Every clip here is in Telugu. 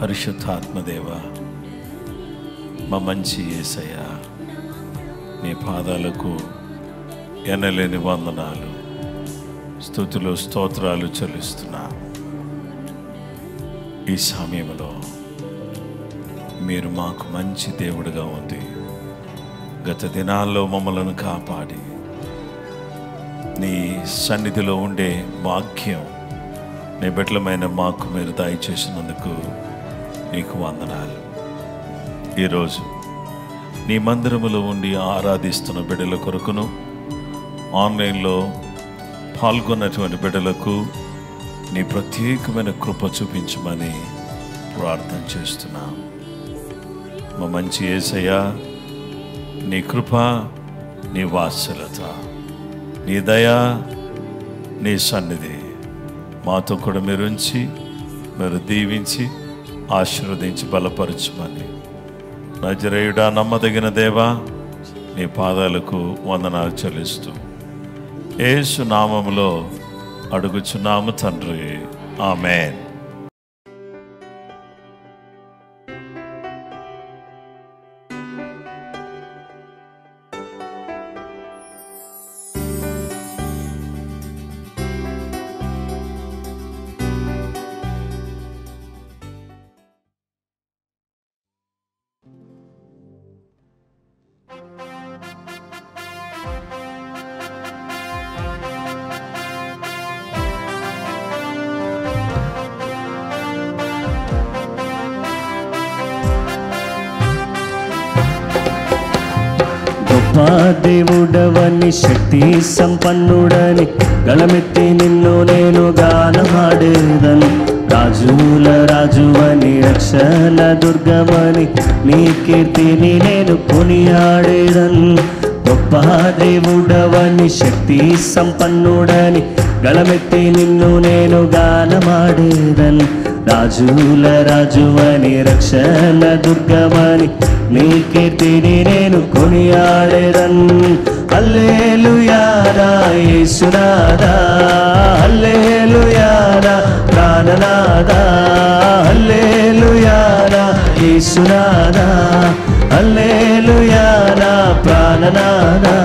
పరిశుద్ధాత్మదేవ, మా మంచి యేసయ్య, నీ పాదాలకు ఎనలేని వందనాలు, స్తుతులు, స్తోత్రాలు చెల్లిస్తున్నా. ఈ సమయంలో మీరు మాకు మంచి దేవుడిగా ఉంది. గత దినాల్లో మమ్మలను కాపాడి నీ సన్నిధిలో ఉండే భాగ్యం నీ బిడ్డలమైన మాకు మీరు దయచేసినందుకు నీకు వందనాలు. ఈరోజు నీ మందిరములో ఉండి ఆరాధిస్తున్న బిడ్డల కొరకును, ఆన్లైన్లో పాల్గొన్నటువంటి బిడ్డలకు నీ ప్రత్యేకమైన కృప చూపించమని ప్రార్థన చేస్తున్నాం. మా మంచి యేసయ్య, నీ కృప, నీ వాత్సల్యత, నీ దయ, నీ సన్నిధి మాతో కూడా మీరు ఉంచి, మీరు దీవించి, ఆశీర్వదించి బలపరచమని, నజరేయుడా, నమ్మదగిన దేవా, నీ పాదాలకు వందనాలు చెల్లిస్తూ యేసు నామములో అడుగుచున్నాము తండ్రి, ఆమేన్. దేవుడవని, శక్తి సంపన్నుడని, గళమెత్తి నిన్ను నేను గానమాడేదను. రాజుల రాజువని, రక్షణ దుర్గమని, నీ కీర్తిని నేను కొనియాడేదను. గొప్ప దేవుడవని, శక్తి సంపన్నుడని, గళమెత్తి నిన్ను నేను గానమాడేదను. రాజుల రాజువని, రక్షణ దుర్గమని, నీ కీర్తిని నేను కొనియాడేదను. హల్లెలూయా నా యేసునాదా, హల్లెలూయా నా ప్రాణనాదా, హల్లెలూయా నా యేసునాదా, హల్లెలూయా నా ప్రాణనాదా.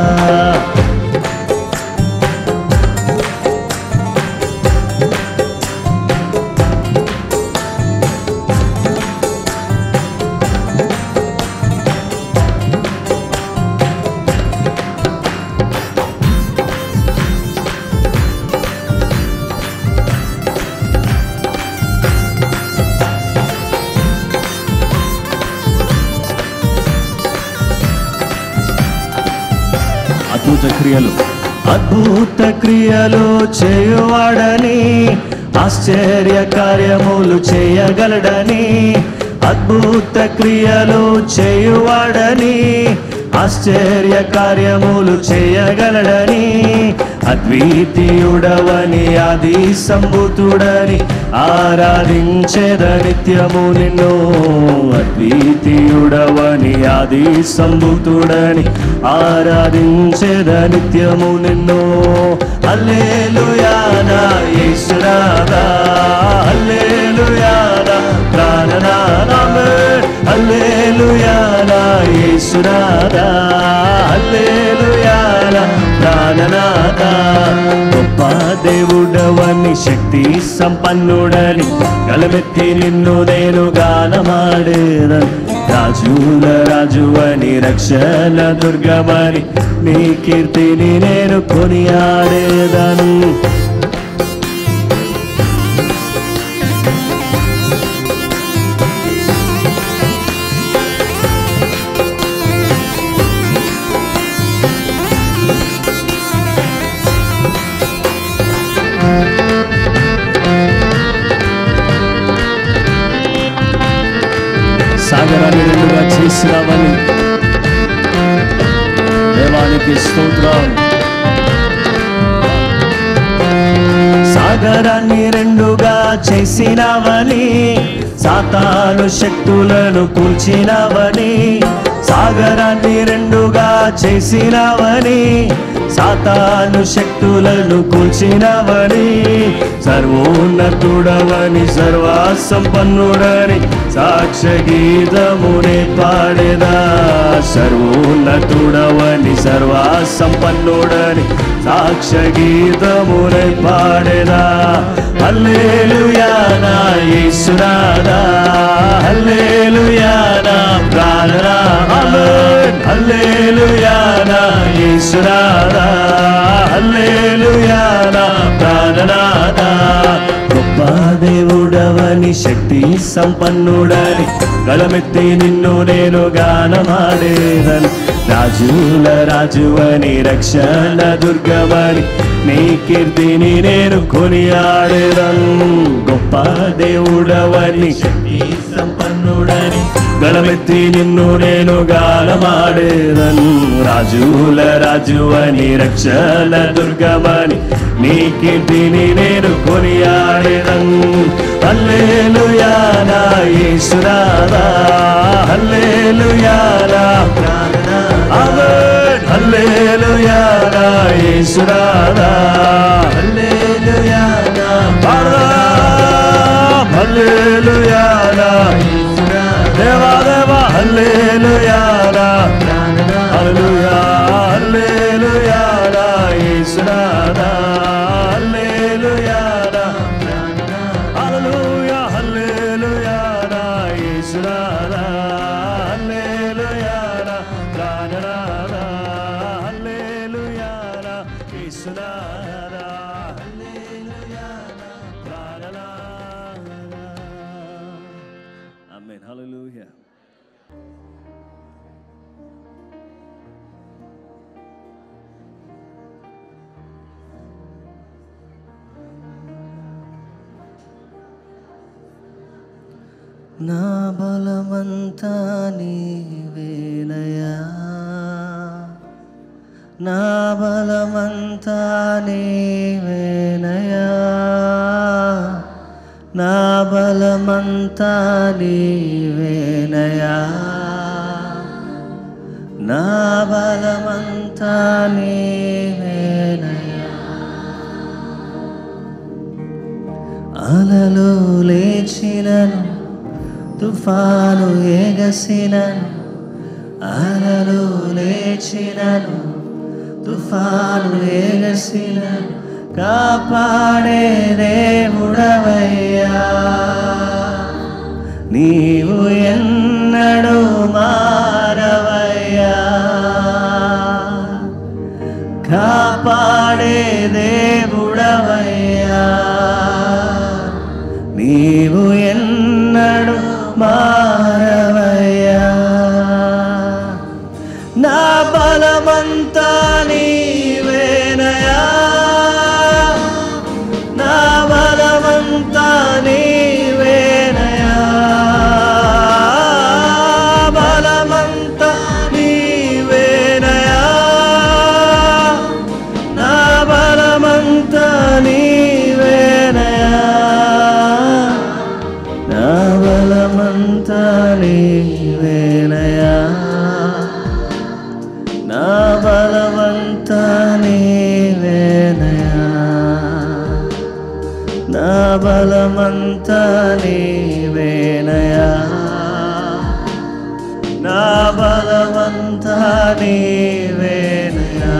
అద్భుత క్రియలు చేయువాడని, ఆశ్చర్య కార్యములు చేయగలడని. అద్భుత క్రియలు చేయువాడని, ఆశ్చర్య కార్యములు చేయగలడని. అద్వితీయుడవని, ఆది సంభూతుడని, ఆరాధించేద నిత్యము నిన్ను. అద్వితీయుడవని, ఆది సంభూతుడని, ఆరాధించేద నిత్యము నిన్ను. హల్లెలూయా నా యేసునాదా, హల్లెలూయా నా ప్రాణనాదా, హల్లెలూయా నా యేసునాదా, హల్లెలూయా నా ప్రాణనాదా. గొప్ప దేవుడవని, శక్తి సంపన్నుడని, గళమెత్తి నిన్ను నేను గానమాడేదను. రాజుల రాజువని, రక్షణ దుర్గమని, నీ కీర్తిని నేను కొనియాడేదను. సాగరాన్ని రెండుగా చేసినావని దేవానికి స్తోత్రం. సాగరాన్ని రెండుగా చేసినావని, సాతాను శక్తులను కూల్చినావని. సాగరాన్ని రెండుగా చేసినవని, సాతాను శక్తులను కూల్చినవని, సర్వోన్నతుడవని సర్వసంపన్నుడని సాక్ష్య గీతమునే పాడేదా. సర్వోన్నతుడవని సర్వసంపన్నుడని సాక్ష్య గీతమునే పాడేదా. హల్లెలూయా నా యేసునాథా, హల్లెలూయా నా ప్రాణనాథా, హల్లెలూయా నా యేసునాథా, హల్లెలూయా నా ప్రాణనాథా. గొప్ప దేవుడవని శక్తి సంపన్నుడని గళమెత్తి నిన్ను నేను గానమాడేదను. రాజుల రాజువని రక్షణ దుర్గమని నీ కీర్తిని నేను కొనియాడేదను. గొప్ప దేవుడవని శక్తి సంపన్నుడని గళమెత్తి నిన్ను నేను గానమాడేదను. రాజుల రాజువని రక్షణ దుర్గమని నీ కీర్తిని నేను కొనియాడేదను. హల్లెలూయా నా యేసునాథా, హల్లెలూయా నా ప్రాణనాథా, ఆమేన్. హల్లెలూయా నా యేసునాథా, హల్లెలూయా నా ప్రాణనాథా, హల్లెలూయా నా దేవా దేవా, హల్లెలూయా నా ప్రాణనాథా, హల్లెలూయా హల్లెలూయా నా యేసునాథా, హల్లెలూయా నా ప్రాణనాథా, హల్లెలూయా హల్లెలూయా నా యేసునాథా, హల్లెలూయా నా ప్రాణనాథా, హల్లెలూయా నా యేసునాథా, హల్లెలూయా నా ప్రాణనాథా. ఆమేన్. హల్లెలూయా. నా బలమంతా నీవేనయ్యా, నా బలమంతా నీవేనయ్యా, నా బలమంతా నీవేనయ్యా, నా బలమంతా నీవేనయ్యా. అలలు లేచినను తుఫాను ఎగసినను, అలలు లేచినను తుఫాను ఎగసినను, కాపాడే దేవుడవయ్యా. నీవు ఎన్నడూ మారవయ్యా, కాపాడే దేవుడవయ్యా. నీవు ఎన్నడూ మారవయ్యా. నా బలమంతా నీవేనయ్యా, నా బలమంతా నీవేనయ్యా, బలమంతా నీవేనయ్యా, నా బలమంతా నీవేనయ్యా, నా బలమంతా నీవేనయ్యా, నా బలమంతా నీవేనయ్యా, నా బలమంతా నీవేనయ్యా, నా బలమంతా నీవేనయ్యా.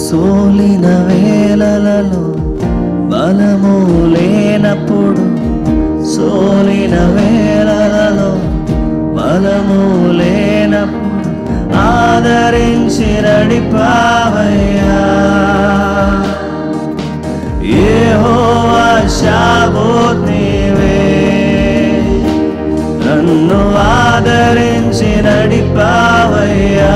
సోలిన వేళలలో బలము లేనప్పుడు, సోలిన వేళలలో బలము లేనప్పుడు ఆదరించి నడిపావయ్యా. యెహోవా షాబోత్ నీవే, నన్ను ఆదరించి నడిపావయ్యా.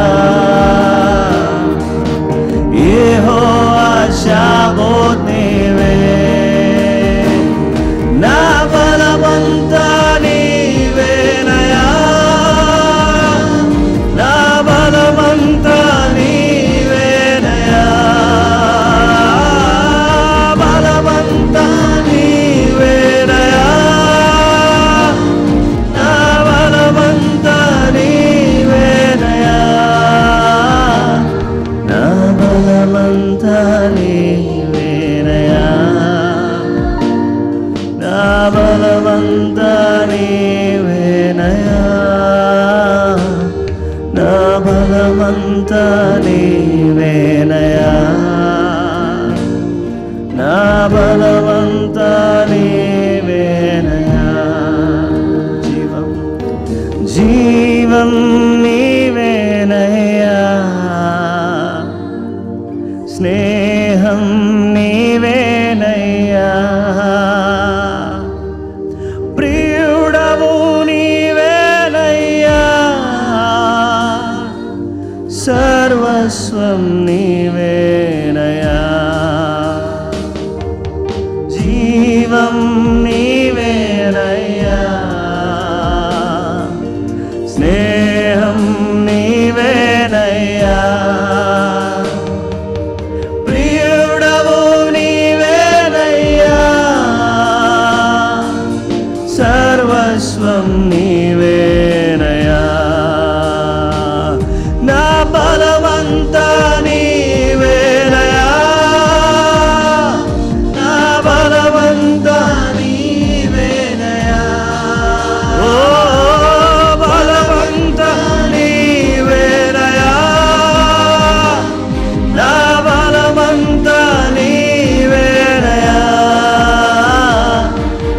నా బలమంతా నీవేనయా, నా బలమంతా నీవేనయా. జీవం జీవం నీవేనయా, స్నేహం నీవేనయ్యా, ప్రియుడవు నీవేనయ్యా, సర్వస్వం నీవేనయ్యా. జీవం నీవేనయ్యా, స్నేహం నీవేనయ్యా, సర్వస్వం నీవేనయా. నా బలమంతా నీవేనయా, నా బలమంతా నీవేనయా, ఓ బలమంతా నీవేనయా, నా బలమంతా నీవేనయా,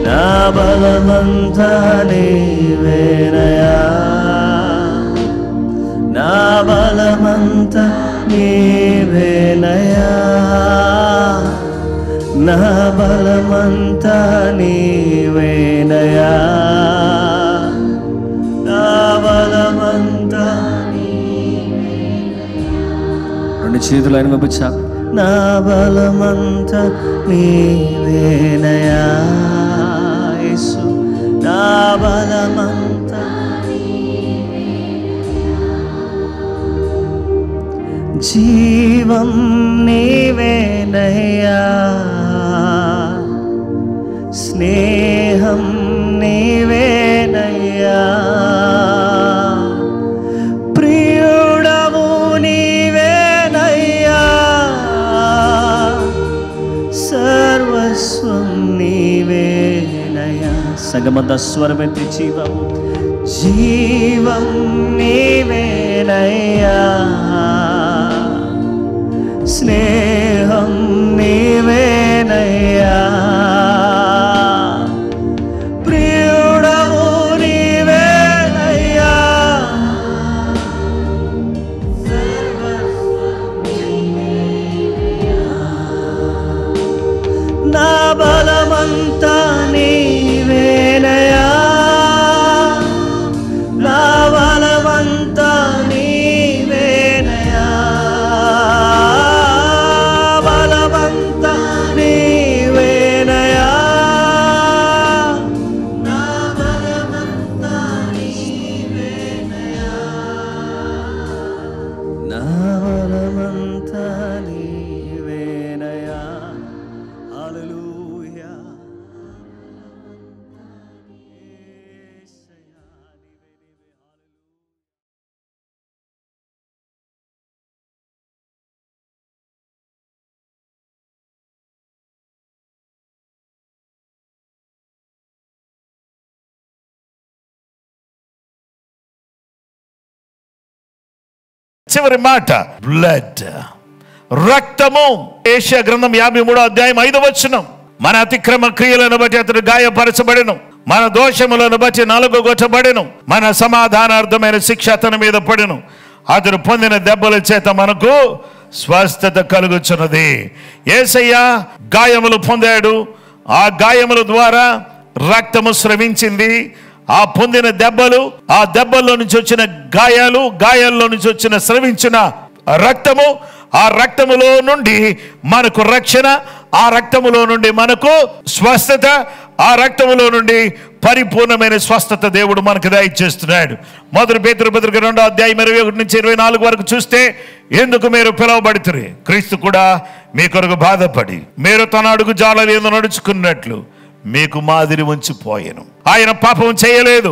నా బలమంతా నీవేనయా, నా బలమంతా నీవేనయా, నా బలమంతా నీవేనయా, నా బలమంతా నీవేనయా. రెండు చేతులు ఆయన వైపు చాపు. నా బలమంతా నీవేనయా, నా బలమంతా జీవం నీవేనయ్యా, స్నేహం నీవేనయ్యా, ప్రియుడవు నీవేనయ్యా, సర్వస్వం నీవేనయ్యా. సగమత స్వరమెత్తి జీవం జీవం నీవేనయ్యా, స్నేహం నీవేనయ్యా, ప్రియుడవు నీవేనయ్యా, నా బలమంతా నీవేనయా, నా బలమంతా నీవేనయా, బలమంతా నీవేనయా, నా బలమంతా నీవేనయా, నా బలమంతా నీవేనయా. హల్లెలూయా. చివరి మాట బ్లడ్, రక్తము. యెషయా గ్రంథం 53వ అధ్యాయం 5వ వచనం. మన అతిక్రమ క్రియలను బట్టి అతడు గాయపరచబడెను, మన దోషములను బట్టి నలుగగొట్టబడెను, మన సమాధానార్థమైన శిక్ష అతని మీద పడెను, అతడు పొందిన దెబ్బల చేత మనకు స్వస్థత కలుగుచున్నది. యేసయ్య గాయములు పొందాడు, ఆ గాయముల ద్వారా రక్తము స్రవించింది. ఆ పొందిన దెబ్బలు, ఆ దెబ్బల్లో నుంచి వచ్చిన గాయాలు, గాయాల్లో నుంచి వచ్చిన స్రవించిన రక్తము, ఆ రక్తములో నుండి మనకు రక్షణ, ఆ రక్తములో నుండి మనకు స్వస్థత, ఆ రక్తములో నుండి పరిపూర్ణమైన స్వస్థత దేవుడు మనకు దయచేస్తున్నాడు. మొదటి పేతురు పత్రిక 2వ అధ్యాయం 21 నుంచి 24 వరకు చూస్తే, ఎందుకు మీరు పిలువబడుతురి, క్రీస్తు కూడా మీ కొరకు బాధపడి మీరు తన అడుగు జాడల యందు నడుచుకున్నట్లు మీకు మాదిరి ఉంచిపోయెను. ఆయన పాపం చేయలేదు,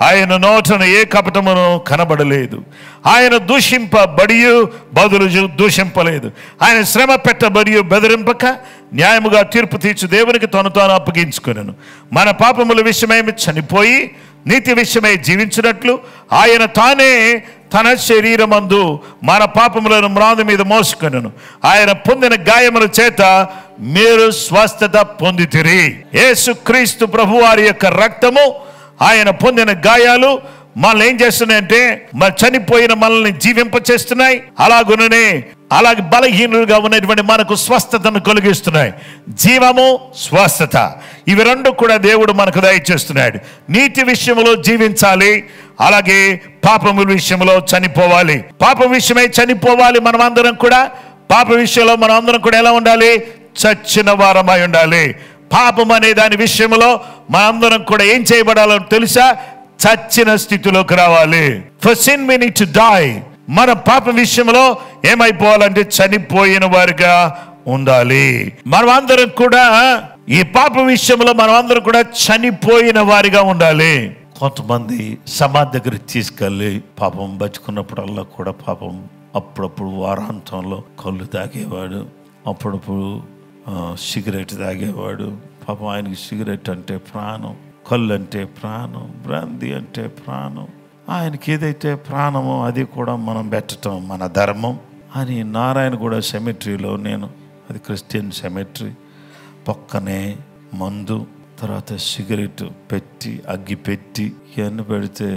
ఆయన నోటన ఏ కపటమును కనబడలేదు, ఆయన దూషింపబడి బదులు దూషింపలేదు, ఆయన శ్రమ పెట్టబడి బెదిరింపక న్యాయముగా తీర్పు తీర్చు దేవునికి తను తాను అప్పగించుకొనెను. మన పాపముల విషయమై చనిపోయి నీతి విషయమై జీవించినట్లు ఆయన తానే తన శరీరమందు మన పాపములను మ్రాను మీద మోసుకొనెను, ఆయన పొందిన గాయముల చేత మీరు స్వస్థత పొందితిరి. యేసుక్రీస్తు ప్రభువారి యొక్క రక్తము, ఆయన పొందిన గాయాలు మనల్ని ఏం చేస్తున్నాయంటే మరి చనిపోయిన మనల్ని జీవింపచేస్తున్నాయి. అలాగే బలహీనులుగా ఉన్నటువంటి మనకు స్వస్థతను కలిగిస్తున్నాయి. జీవము, స్వస్థత, ఇవి రెండు కూడా దేవుడు మనకు దయచేస్తున్నాడు. నీతి విషయంలో జీవించాలి, అలాగే పాపముల విషయంలో చనిపోవాలి. పాపం విషయమై చనిపోవాలి. మనం అందరం కూడా పాప విషయంలో మనం అందరం కూడా ఎలా ఉండాలి? చచ్చిన వారమై ఉండాలి. పాపం అనే దాని విషయంలో మనందరం కూడా ఏం చేయబడాలో తెలుసా? చచ్చిన స్థితిలోకి రావాలి. For sin we need to die. మన పాప విషయంలో ఏమైపోవాలంటే చనిపోయిన వారిగా ఉండాలి. మనం అందరం కూడా ఈ పాప విషయంలో మనం అందరం కూడా చనిపోయిన వారిగా ఉండాలి. కొంతమంది సమాధి దగ్గరికి తీసుకెళ్ళి పాపం బతుకున్నప్పుడల్లా కూడా పాపం అప్పుడప్పుడు వారాంతంలో కళ్ళు తాగేవాడు, అప్పుడప్పుడు సిగరెట్ తాగేవాడు. పాపం ఆయనకి సిగరెట్ అంటే ప్రాణం, కళ్ళు అంటే ప్రాణం, బ్రాందీ అంటే ప్రాణం. ఆయనకి ఏదైతే ప్రాణమో అది కూడా మనం పెట్టడం మన ధర్మం అని నారాయణగూడ సెమెట్రీలో, అది క్రిస్టియన్ సెమెట్రీ, పక్కనే మందు, తర్వాత సిగరెట్ పెట్టి అగ్గి పెట్టి ఇవన్నీ పెడితే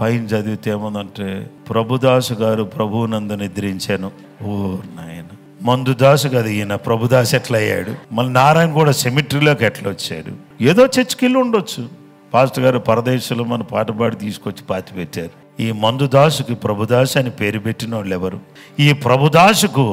పైన చదివితే ఏముందంటే ప్రభుదాసు గారు ప్రభువునందు నిద్రించాను. ఓ నాయన, మందుదాసు కదా ఈయన, ప్రభుదాసు ఎట్లా అయ్యాడు? మళ్ళీ నారాయణగూడ సెమిట్రీలోకి ఎట్లా వచ్చాడు? ఏదో చర్చికెళ్ళి ఉండొచ్చు. పాస్టర్ గారు పరదేశంలో మన పాట పాడి తీసుకొచ్చి పాతి పెట్టారు. ఈ మందుదాసుకి ప్రభుదాసు అని పేరు పెట్టిన వాళ్ళు ఎవరు? ఈ ప్రభుదాసుకు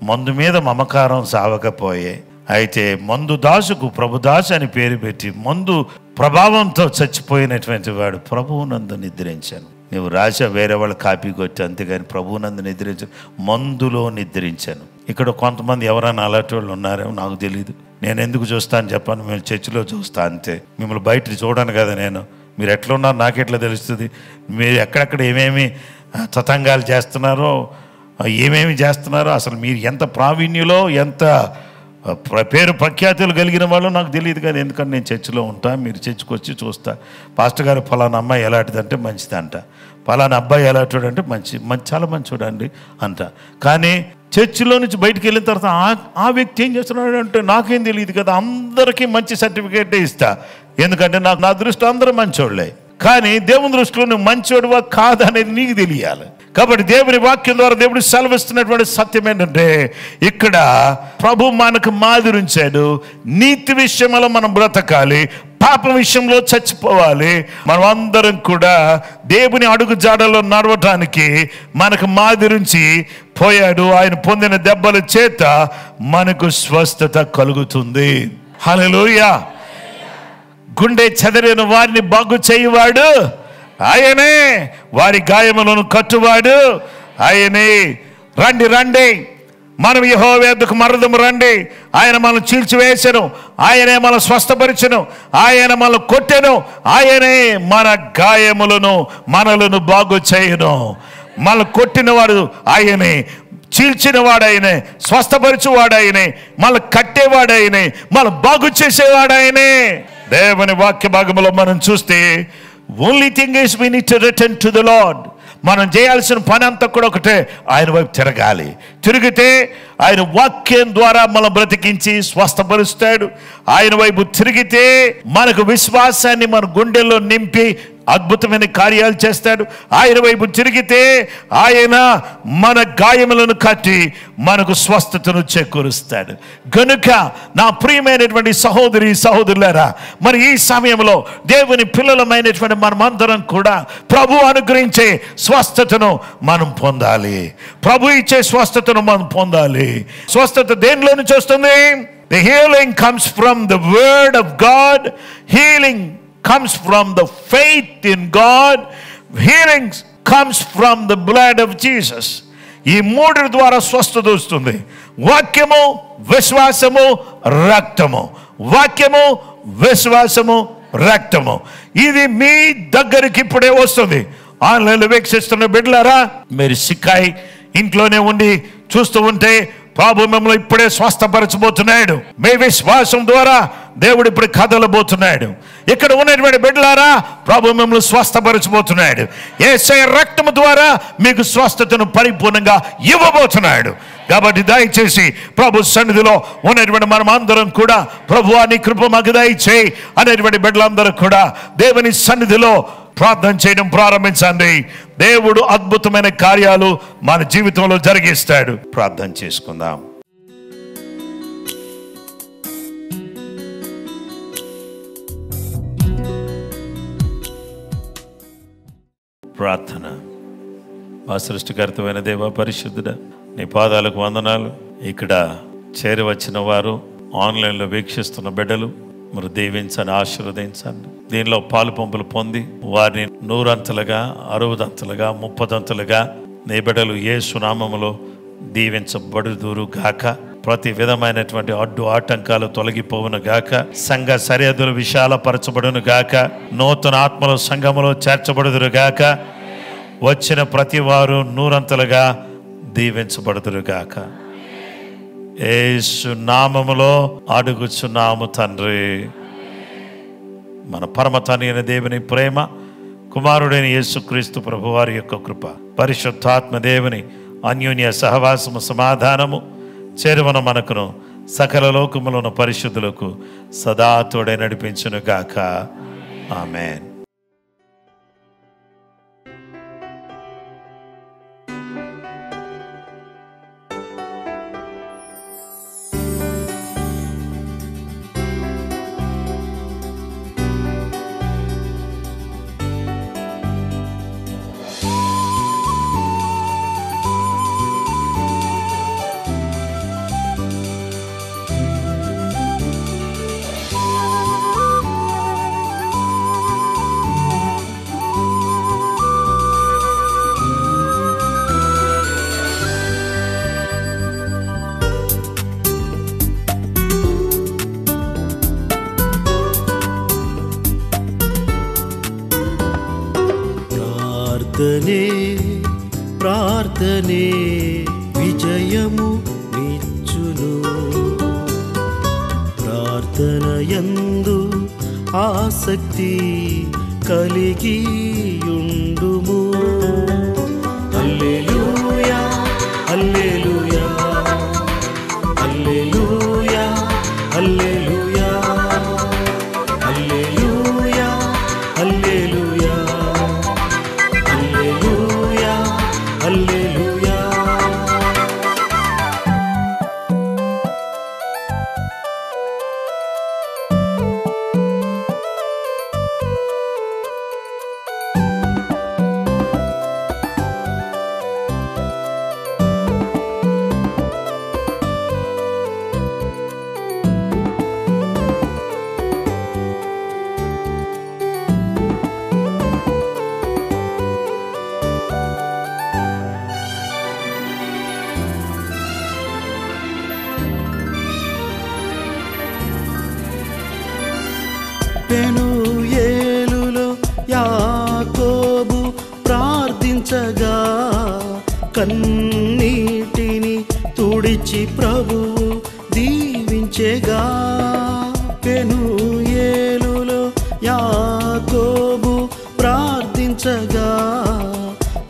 మందు మీద మమకారం సావకపోయే, అయితే మందుదాసుకు ప్రభుదాసు అని పేరు పెట్టి మందు ప్రభావంతో చచ్చిపోయినటువంటి వాడు ప్రభువునందు నిద్రించాను. నువ్వు రాశా వేరే వాళ్ళు కాపీ కొట్టి, అంతేగాని ప్రభువునందు నిద్రించాను, మందులో నిద్రించాను. ఇక్కడ కొంతమంది ఎవరైనా అలాంటి వాళ్ళు ఉన్నారేమో నాకు తెలియదు. నేను ఎందుకు చూస్తాను చెప్పాను? మేము చర్చిలో చూస్తా అంతే, మిమ్మల్ని బయట చూడను కదా. మీరు ఎట్లా ఉన్నారో నాకెట్లా తెలుస్తుంది? మీరు ఎక్కడెక్కడ ఏమేమి తతంగాలు చేస్తున్నారో, ఏమేమి చేస్తున్నారో, అసలు మీరు ఎంత ప్రావీణ్యులో, ఎంత పేరు ప్రఖ్యాతులు కలిగిన వాళ్ళు నాకు తెలియదు కానీ, ఎందుకంటే నేను చర్చిలో ఉంటా, మీరు చర్చికి వచ్చి చూస్తా. పాస్టర్ గారు ఫలానా అమ్మాయి ఎలాంటిదంటే మంచిదంట, ఫలానా అబ్బాయి ఎలాంటి అంటే చాలా మంచోడు అండి అంట. కానీ చర్చిలో నుంచి బయటికి వెళ్ళిన తర్వాత ఆ వ్యక్తి ఏం చేస్తున్నాడు అంటే నాకేం తెలియదు కదా. అందరికీ మంచి సర్టిఫికేటే ఇస్తా, ఎందుకంటే నా దృష్టిలో అందరూ మంచోళ్ళే. కానీ దేవుని దృష్టిలో నువ్వు మంచోడువా కాదనేది నీకు తెలియాలి. కాబట్టి దేవుని వాక్యం ద్వారా దేవుడు సెలవిస్తున్నటువంటి సత్యం ఏంటంటే, ఇక్కడ ప్రభు మనకు మాదిరించాడు. నీతి విషయంలో మనం బ్రతకాలి, పాప విషయంలో చచ్చిపోవాలి. మనం అందరం కూడా దేవుని అడుగు జాడలో నడవటానికి మనకు మాదిరించి పోయాడు. ఆయన పొందిన దెబ్బల చేత మనకు స్వస్థత కలుగుతుంది. హల్లెలూయా. గుండె చెదరిన వారిని బాగు చేయువాడు ఆయనే, వారి గాయములను కట్టువాడు ఆయనే. రండి మనం యెహోవా యొద్దకు మరదము రండి. ఆయన మనం చీల్చివేసెను, ఆయనే మనం స్వస్థపరిచెను, ఆయన మనం కొట్టెను, ఆయనే మన గాయములను మనలను బాగు చేయును. మనం కొట్టినవాడు ఆయనే, చీల్చినవాడు ఆయనే, స్వస్థపరిచేవాడు ఆయనే, మళ్ళీ కట్టేవాడు ఆయనే, మళ్ళీ బాగు చేసేవాడు ఆయనే. దేవుని వాక్య భాగంలో మనం చూస్తే only thing is we need to return to the lord. మనం చేయాల్సిన పని అంతా కూడా ఒకటే, ఆయన వైపు తిరగాలి. తిరిగితే ఆయన వాక్యం ద్వారా మనం బ్రతికించి స్వస్థపరుస్తాడు. ఆయన వైపు తిరిగితే మనకు విశ్వాసాన్ని మన గుండెల్లో నింపి అద్భుతమైన కార్యాలు చేస్తాడు. ఆయన వైపు తిరిగితే ఆయన మన గాయములను కట్టి మనకు స్వస్థతను చేకూరుస్తాడు. గనుక నా ప్రియమైనటువంటి సహోదరి సహోదరులారా, మరి ఈ సమయంలో దేవుని పిల్లలమైనటువంటి మనమందరం కూడా ప్రభు అనుగ్రహించే స్వస్థతను మనం పొందాలి. ప్రభు ఇచ్చే స్వస్థతను మనం పొందాలి. స్వస్థత దేనిలో నుంచి వస్తుంది? The healing comes from the word of God. Healing comes from the faith in God. Healing comes from the blood of Jesus. ఈ మూడు ద్వారా స్వస్థత వస్తుంది. వాక్యము, విశ్వాసము, రక్తము. వాక్యము, విశ్వాసము, రక్తము. ఇది మీ దగ్గరికి ఇప్పుడే వస్తుంది. ఆన్లైన్లో వీక్షిస్తున్న బిడ్డలారా, మీరు సిక్కాయి ఇంట్లోనే ఉండి చూస్తూ ఉంటే ప్రభు మిమ్మల్ని ఇప్పుడే స్వస్థపరచబోతున్నాడు. మీ విశ్వాసం ద్వారా దేవుడు ఇప్పుడు కదలబోతున్నాడు. ఇక్కడ ఉన్నటువంటి బిడ్డలారా, ప్రభు మిమ్మల్ని స్వస్థపరచబోతున్నాడు. యేసయ్య రక్తము ద్వారా మీకు స్వస్థతను పరిపూర్ణంగా ఇవ్వబోతున్నాడు. కాబట్టి దయచేసి ప్రభు సన్నిధిలో ఉన్నటువంటి మనం అందరం కూడా, ప్రభువా నీ కృప మాకు దయచేయి అనేటువంటి బిడ్డలందరూ కూడా దేవుని సన్నిధిలో ప్రార్థన చేయడం ప్రారంభించండి. దేవుడు అద్భుతమైన కార్యాలు మన జీవితంలో జరిగిస్తాడు. ప్రార్థన చేసుకుందాం. ప్రార్థన. మా సృష్టికర్తమైన దేవ, పరిశుద్ధుడా, నీ పాదాలకు వందనాలు. ఇక్కడ చేరి వచ్చిన వారు, ఆన్లైన్లో వీక్షిస్తున్న బిడ్డలు మరి దీవించండి, ఆశీర్వదించండి. దీనిలో పాలు పంపులు పొంది వారిని 100 60 30 నీ బిడ్డలు యేసు నామములో దీవించబడుదురు గాక. ప్రతి విధమైనటువంటి అడ్డు ఆటంకాలు తొలగిపోవును గాక. సంఘ సరిహద్దులు విశాలపరచబడును గాక. నూతన ఆత్మలు సంఘములో చేర్చబడుదురు గాక. వచ్చిన ప్రతి వారు 100 దీవించబడుదురు గాక. యేసు నామములో అడుగుచున్నాము తండ్రి. మన పరమ తండ్రి అయిన దేవుని ప్రేమ, కుమారుడైన యేసుక్రీస్తు ప్రభువారి యొక్క కృప, పరిశుద్ధాత్మ దేవుని అన్యోన్య సహవాసము, సమాధానము చేరువన మనకును సకల లోకములను పరిశుద్ధులకు సదా తోడై నడిపించును గాక. ఆమేన్. ప్రార్థనే విజయము నిచ్చును. ప్రార్థనయందు ఆసక్తి కలిగి ఉండుము. హల్లెలూయా హల్లెలూయా హల్లెలూయా హల్లెలూయా హల్లెలూయా హల్లెలూయా హల్లెలూయా హల్లెలూయా. పెనూయేలులో యాకోబు ప్రార్థించగా కన్నీటిని తుడిచి ప్రభువు దీవించెగా. పెనూయేలులో యాకోబు ప్రార్థించగా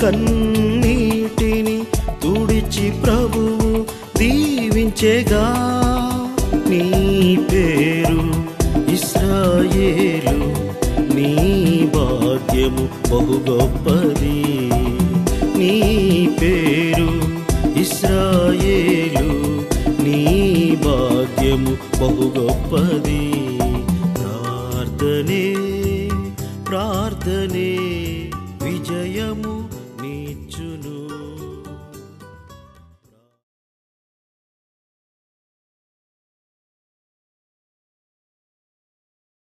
కన్నీటిని తుడిచి ప్రభువు దీవించెగా. నీ పేరు ఇశ్రాయేలు, నీ భాగ్యము బహు గొప్పది. నీ పేరు ఇశ్రాయేలు, నీ భాగ్యము బహు గొప్పది. ప్రార్థనే ప్రార్థనే విజయము నిచ్చును.